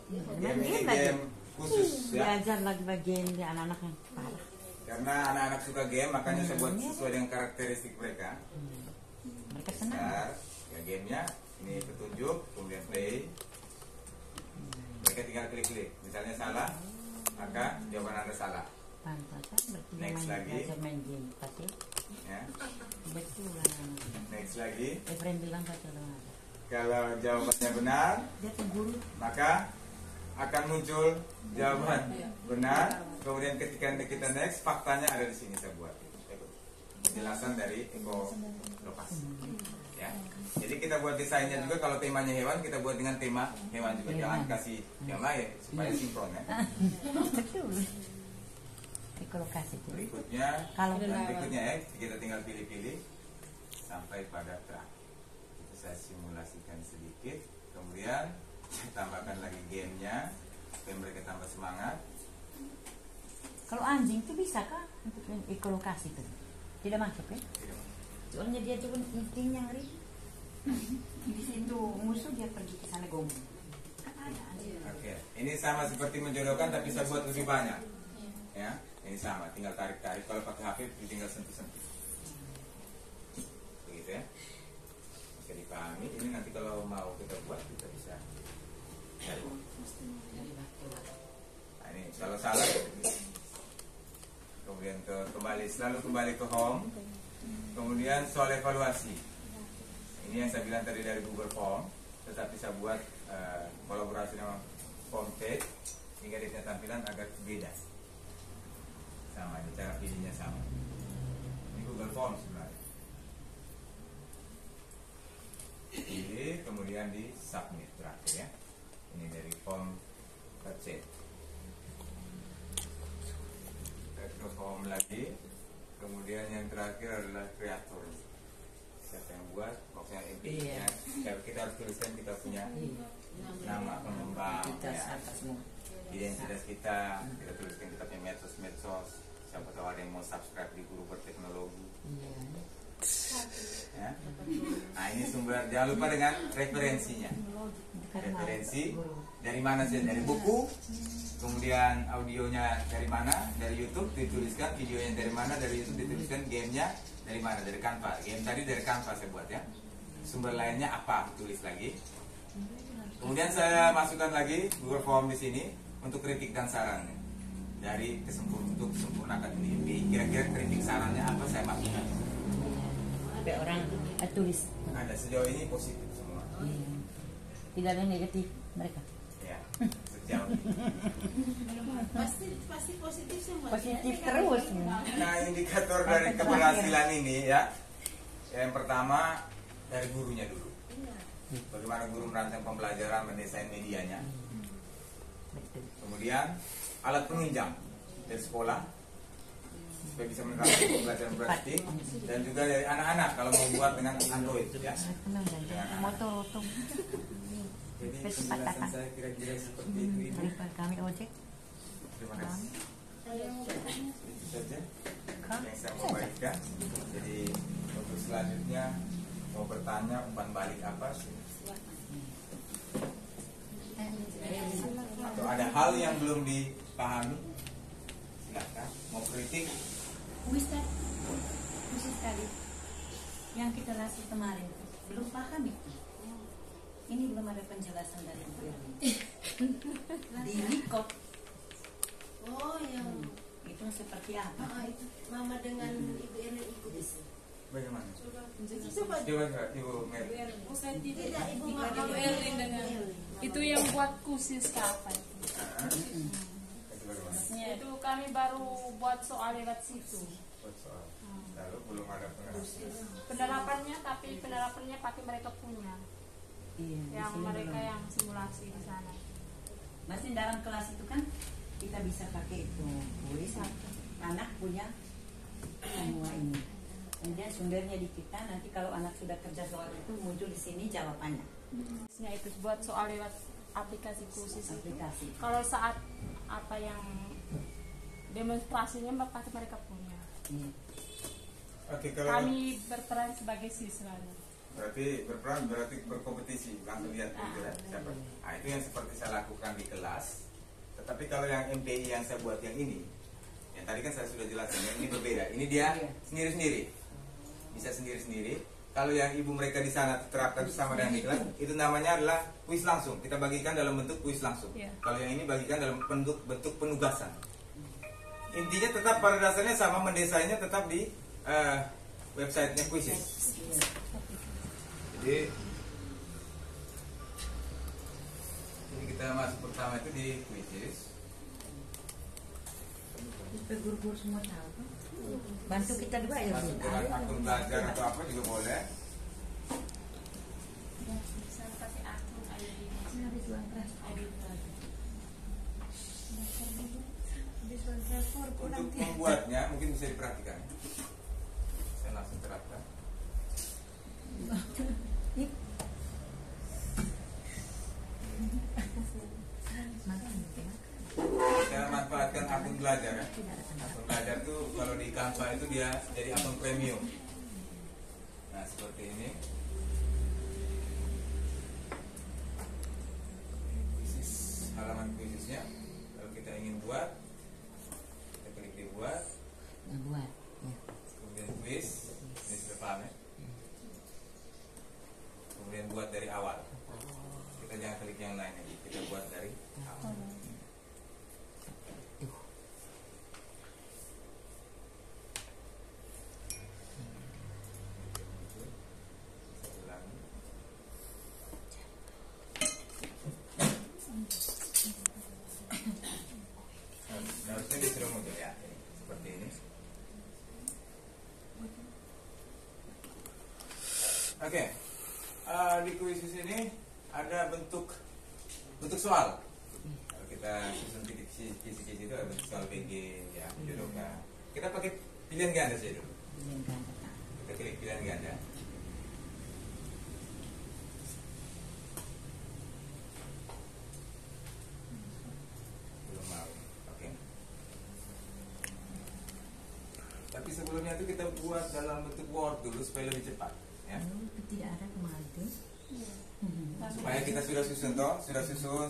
Game ini game khusus ya. Belajar lagi bagian di anak-anak yang parah. Karena anak-anak suka game, makanya saya buat sesuai dengan karakteristik mereka. Mereka senang. Nah, ya gamenya ini petunjuk, kemudian play. Mereka tinggal klik-klik. Misalnya salah, maka jawaban Anda salah. Pantas berarti Next lagi. belajar main game pasti. Ya. Betul lah. Next lagi. Efrem bilang kata dong. Kalau jawabannya benar, Dia tuh guru. maka akan muncul jawaban benar. Kemudian ketika kita next, faktanya ada di sini saya buat. Penjelasan dari Eko Lopas. Ya. Jadi kita buat desainnya juga, kalau temanya hewan, kita buat dengan tema hewan juga. Jangan kasih yang lain supaya sinkron ya. Betul. Ekolokasi itu. Berikutnya, Kalau berikutnya ya, kita tinggal pilih-pilih sampai pada terakhir. Itu saya simulasikan sedikit. Kemudian saya tambahkan lagi gamenya supaya mereka tambah semangat. kalau anjing itu bisa kah untuk ekolokasi itu? Tidak masuk ya? Tidak. Soalnya dia cuma insting yang ngeri. Di situ musuh dia pergi ke sana gombong. Kan ada anjing. Oke, ini sama seperti menjodohkan tapi saya buat lebih banyak. Ya, ini sama, tinggal tarik-tarik. Kalau pakai HP tinggal sentuh-sentuh. Begitu ya. Bisa dipahami. Ini nanti kalau mau kita buat kita bisa. Nah, ini kalau salah. Kemudian selalu kembali ke home. Kemudian soal evaluasi. Ini yang saya bilang tadi dari Google Form, tetapi saya buat kolaborasi dengan form page sehingga dia punya tampilan agak beda. Sama, ini cara pilihnya sama. Ini Google Form sebenarnya. Pilih, kemudian di submit terakhir ya. Ini dari form purchase. Ke form lagi. Kemudian yang terakhir adalah kreator. Siapa yang buat, maksudnya intinya kita harus tuliskan kita punya nama pengembang ya. Identitas kita tuliskan kita punya medsos. Siapa tahu ada yang mau subscribe di Guru Berteknologi ya. Nah ini sumber, jangan lupa dengan referensinya. Referensi dari mana sih? Dari buku, kemudian audionya dari mana? Dari YouTube dituliskan, videonya dari mana? Dari YouTube dituliskan, gamenya dari mana? Dari Canva. Game tadi dari Canva saya buat ya. Sumber lainnya apa? Tulis lagi. Kemudian saya masukkan lagi Google Form di sini untuk kritik dan saran dari untuk sempurnakan ini. Kira-kira kritik sarannya apa saya masukkan. Ada orang tulis. Ada sejauh ini positif semua. Tidak ada yang negatif mereka. Ya, sejauh ini. Pasti positif semua. Positif terus. Nah, indikator dari keberhasilan ini ya, yang pertama dari gurunya dulu. Bagaimana guru merancang pembelajaran, mendesain medianya. Kemudian alat penunjang dari sekolah supaya bisa menerapkan pembelajaran praktik, dan juga dari anak-anak kalau mau buat dengan Android ya. Motor. Jadi penjelasan saya kira-kira seperti itu. Kami ojek. Terima kasih. Itu saja yang saya mau bagikan. Jadi untuk selanjutnya mau bertanya umpan balik apa sih? Atau ada hal yang belum dipahami? Silakan. Mau kritik? khusus sekali. Yang kita latih kemarin belum paham itu. Ini belum ada penjelasan dari Bu Erwin. Di Likop Oh, yang itu seperti apa? itu Mama dengan Ibu Erlin ikut di sini. Bagaimana? Coba Coba Ibu Mer. tidak Ibu Mama Ibu Erlin dengan itu yang buat kusis apa itu? Itu bagaimana? Ya, itu kami baru buat soal lewat situ. Buat soal. Lalu belum ada Penerapannya tapi penerapannya pakai mereka punya. Iya, di Yang sini mereka belum. yang simulasi di sana. Masih dalam kelas itu kan kita bisa pakai itu kuis. Anak punya semua ini. Kemudian sumbernya di kita. Nanti kalau anak sudah kerja soal itu muncul di sini jawabannya. Ya, itu buat soal lewat aplikasi kusis itu. Aplikasi. Kalau saat apa yang demonstrasinya pakai mereka punya. Iya. Oke, kalau Kami berperan sebagai siswa. berarti berperan berarti berkompetisi, langsung lihat gitu ya, siapa. Nah, itu yang seperti saya lakukan di kelas. Tetapi kalau yang MPI yang saya buat yang ini, yang tadi kan saya sudah jelaskan, yang ini berbeda. Ini dia sendiri-sendiri, bisa sendiri-sendiri. Kalau yang ibu mereka di sana terapkan sama dengan di kelas, itu namanya adalah kuis langsung. Kita bagikan dalam bentuk kuis langsung. Iya. Kalau yang ini bagikan dalam bentuk penugasan. Intinya tetap pada dasarnya sama, mendesainnya tetap di websitenya Quizzes. Jadi kita masuk pertama itu di Quizzes. Itu guru-guru semua tahu kan? Bantu kita juga ya. Masuk dengan akun belajar atau apa juga boleh. Bisa pakai akun ID. Untuk membuatnya mungkin bisa diperhatikan. Saya langsung terapkan. Saya manfaatkan akun belajar ya. Akun belajar tuh kalau di Canva itu dia jadi akun premium. Nah seperti ini. Quizzes, halaman quizzesnya. Kalau kita ingin buat, kita klik di buat. Buat. Ya. Kemudian quiz, ini sudah paham ya. Kemudian buat dari awal. Kita jangan klik yang lain lagi, kita buat dari awal. Satu lagi. Harusnya disuruh muncul ya, seperti ini. Oke, di kuis ini ada bentuk soal. Kalau kita susun kisi-kisi itu ada bentuk soal PG ya, jodohnya. Kita pakai pilihan ganda saja dulu. Kita klik pilihan ganda. Belum mau, oke. Tapi sebelumnya itu kita buat dalam bentuk Word dulu supaya lebih cepat. Ya. Tidak ada kemarin tuh. Supaya kita sudah susun toh,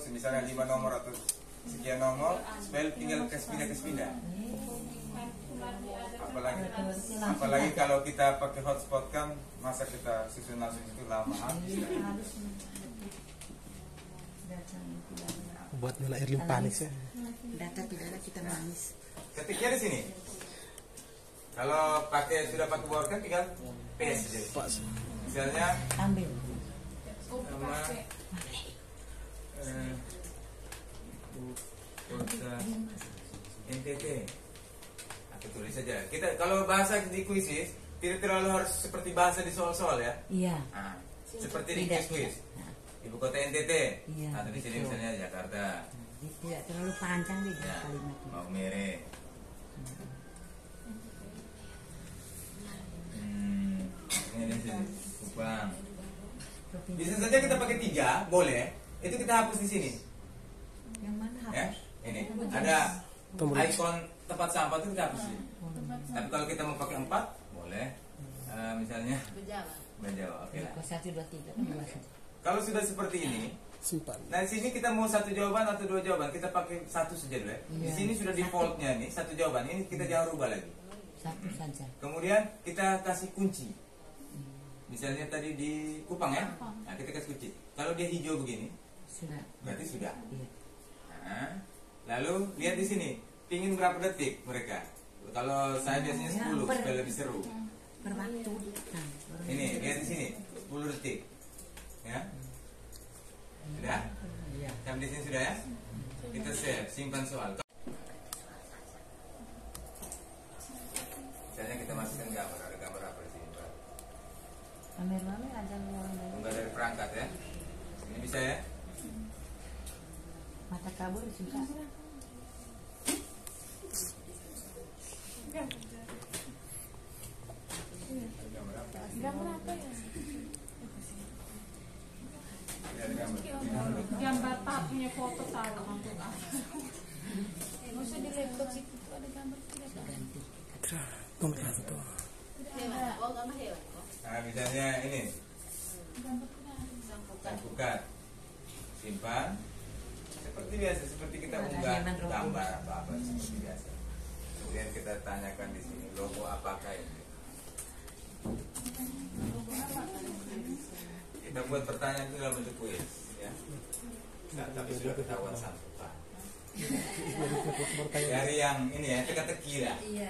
misalnya 5 nomor atau sekian nomor, supaya tinggal pindah. Apalagi kalau kita pakai hotspot kan, masa kita susun langsung itu lama habis. Buat nilai Erlin panik sih. Data tidak ada, kita manis. Ketiknya di sini. Kalau sudah pakai Word kan tinggal paste jadi. Misalnya Ambil. sama kota NTT. Aku tulis saja. Kita kalau bahasa di Quizzes tidak terlalu harus seperti bahasa di soal-soal ya. Iya. Nah, seperti di Tidak. quiz. Ibu kota NTT. Iya, Nah, di sini betul. misalnya Jakarta. Tidak terlalu panjang deh Ya, kalimat. mau mere. Ini di sini. Kupang. Bisa saja kita pakai 3, boleh. Itu kita hapus di sini. Yang mana hapus? Ya, ini ada Pemberi. ikon tempat sampah itu kita hapus di sini. Tapi kalau kita mau pakai 4, boleh. Misalnya Berjalan. menjawab. Oke lah. 1, 2, 3. Kalau sudah seperti ini, Simpan. nah di sini kita mau 1 jawaban atau 2 jawaban, kita pakai 1 saja dulu ya. Di Iya. sini sudah defaultnya nih 1 jawaban. Ini kita jangan rubah lagi. Satu saja. Kemudian kita kasih kunci. Misalnya tadi di Kupang ya, nah, kita kasih kunci. Kalau dia hijau begini, Sudah. berarti sudah. Iya. Nah, lalu lihat di sini, pingin berapa detik mereka? Kalau saya biasanya 10 supaya lebih seru. Per waktu. Nah, baru Ini lihat di sini, 10 detik. Ya, sudah? Iya. Sampai di sini sudah ya? Kita save, simpan soal. Misalnya kita masukkan gambar, ada gambar apa di sini, Pak? Rame-rame aja orang dari Gambar dari perangkat ya. Ini bisa ya? mata kabur susah. Gambar apa ya? Ada gambar. Gambar tak punya foto taruh. Maksudnya di laptop itu ada gambar tidak ada. Nomor satu. Hewan. Oh, gambar hewan. Nah, misalnya ini, buka, simpan. Seperti biasa, seperti kita unggah gambar apa-apa seperti biasa. Kemudian kita tanyakan di sini logo apakah ini. Kita buat pertanyaan itu dalam bentuk kuis, ya. Nah, tapi sudah ketahuan satu Pak. Dari yang ini ya, teka-teki lah. Iya.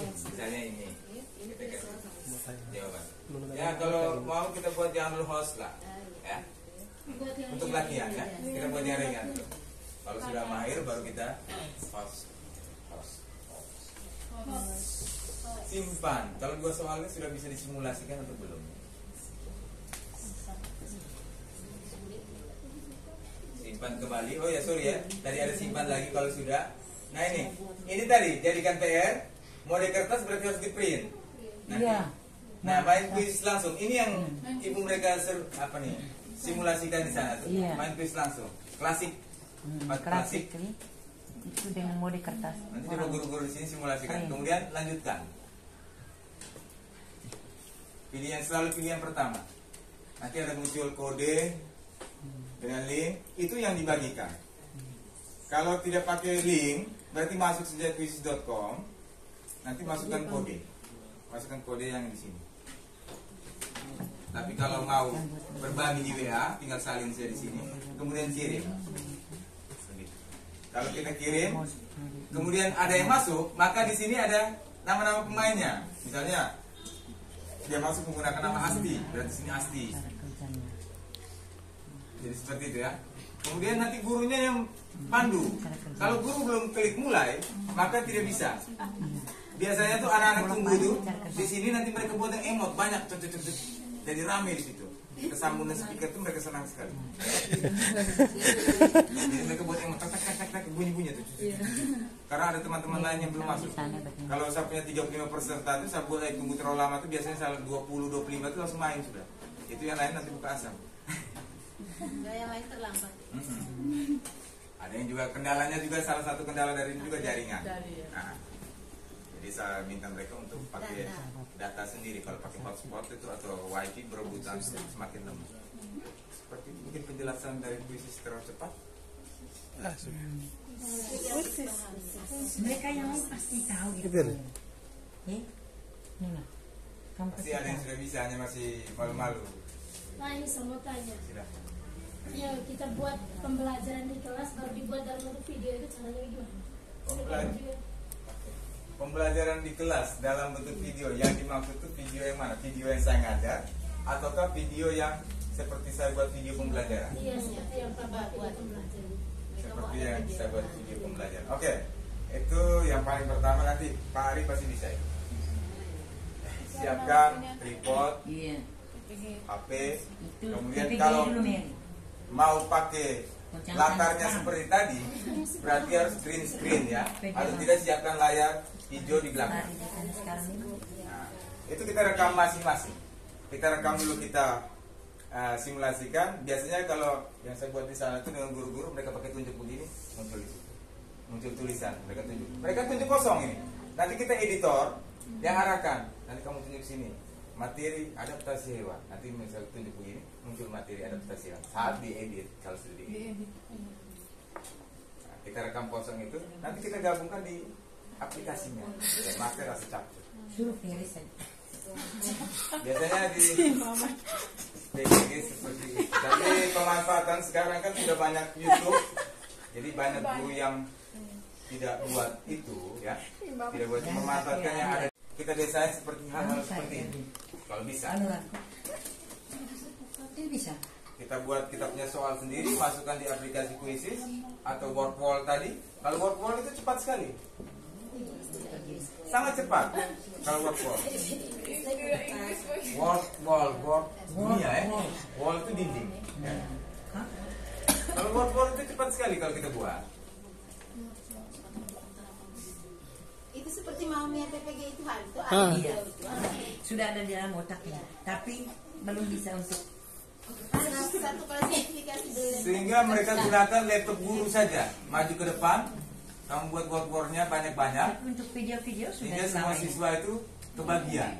Misalnya ini, kita kasih jawaban. Ya kalau mau kita buat yang dulu host lah, ya. Untuk latihan ya, kita buat yang ringan dulu. Kalau sudah mahir baru kita host. Simpan. Kalau dua soalnya sudah bisa disimulasikan atau belum? Simpan kembali. Oh ya sorry ya, tadi ada simpan lagi kalau sudah. Nah ini tadi jadikan PR. Mau di kertas berarti harus di print. Iya. Nah main kuis langsung. Ini yang ibu mereka simulasikan di sana tuh. Iya. Main kuis langsung. Klasik. Klasik ini itu dengan mode kertas. Nanti coba guru-guru di sini simulasikan. Keren. Kemudian lanjutkan. Selalu pilih yang pertama. Nanti ada muncul kode dengan link. Itu yang dibagikan. Kalau tidak pakai link, berarti masuk saja quiz.com. Nanti masukkan kode. Masukkan kode yang di sini. Tapi kalau mau berbagi di WA, tinggal salin saja di sini. Kemudian kirim. Kalau kita kirim, kemudian ada yang masuk, maka di sini ada nama-nama pemainnya. Misalnya dia masuk menggunakan nama Asti, berarti sini Asti. Jadi seperti itu ya. Kemudian nanti gurunya yang pandu. Kalau guru belum klik mulai, maka tidak bisa. Biasanya tuh anak-anak tunggu tuh di sini nanti mereka buat yang emot banyak, jadi rame di situ. Kesambungan speaker tuh mereka senang sekali. Jadi mereka buat emot tak bunyi-bunyi tuh. Karena ada teman-teman lain yang belum masuk. Kalau saya punya 35 peserta itu saya buat tunggu terlalu lama tuh biasanya saya 20-25 itu langsung main sudah. Itu yang lain nanti buka asam. Yang lain terlambat. Ada yang juga kendalanya juga salah satu kendala dari ini juga jaringan. Nah, jadi saya minta mereka untuk pakai data sendiri. Kalau pakai hotspot itu atau wifi berebutan semakin lemah. Seperti mungkin penjelasan dari kuis terlalu cepat. Mereka yang lain pasti tahu gitu. Kamu Pasti ada yang sudah bisa, hanya masih malu-malu. Nah ini saya mau tanya. Silahkan. Ya kita buat pembelajaran di kelas baru dibuat dalam bentuk video itu caranya gimana? Pembelajaran di kelas dalam bentuk video yang dimaksud itu video yang mana? Video yang saya ngajar ataukah video yang seperti saya buat video pembelajaran? Iya seperti yang Pak buat pembelajaran. Seperti yang saya buat video pembelajaran. Oke, itu yang paling pertama nanti Pak Ari pasti bisa itu. Siapkan tripod, Iya. HP, Itu kemudian PPG kalau dulu, Mary. mau pakai latarnya seperti tadi, berarti harus green screen ya. Atau tidak siapkan layar hijau di belakang. Sekarang ini. Nah, itu kita rekam masing-masing. Kita rekam dulu, kita simulasikan. Biasanya kalau yang saya buat di sana itu dengan guru-guru mereka pakai tunjuk begini, muncul di situ. Muncul tulisan, mereka tunjuk. Mereka tunjuk kosong ini. Nanti kita editor yang arahkan. Nanti kamu tunjuk sini. Materi adaptasi hewan. Nanti misalnya tunjuk begini, muncul materi adaptasi hewan. Saat diedit, kalau sudah diedit. Nah, kita rekam kosong itu, nanti kita gabungkan di aplikasinya. Dan master rasa capture. Suruh Ferry saja. Biasanya di PGG seperti itu. Tapi pemanfaatan sekarang kan sudah banyak YouTube, jadi banyak guru yang tidak buat itu ya, tidak buat memanfaatkan yang ada. Kita desain seperti hal-hal seperti ini kalau bisa. Ini bisa. Kita buat, kita punya soal sendiri, masukkan di aplikasi Quizzes atau Word Wall tadi. Kalau Word Wall itu cepat sekali, sangat cepat. Kalau Word Wall, Word dunia ya, Wall itu dinding. Ya. Kalau Word Wall itu cepat sekali kalau kita buat. Itu seperti maunya PPG itu hal itu Iya. Sudah ada di dalam otaknya, tapi belum bisa untuk ada satu klasifikasi dulu. Sehingga mereka gunakan laptop guru saja, maju ke depan, kamu buat Word-Wordnya banyak-banyak, untuk video-video sudah sehingga semua selama ini. siswa itu kebagian.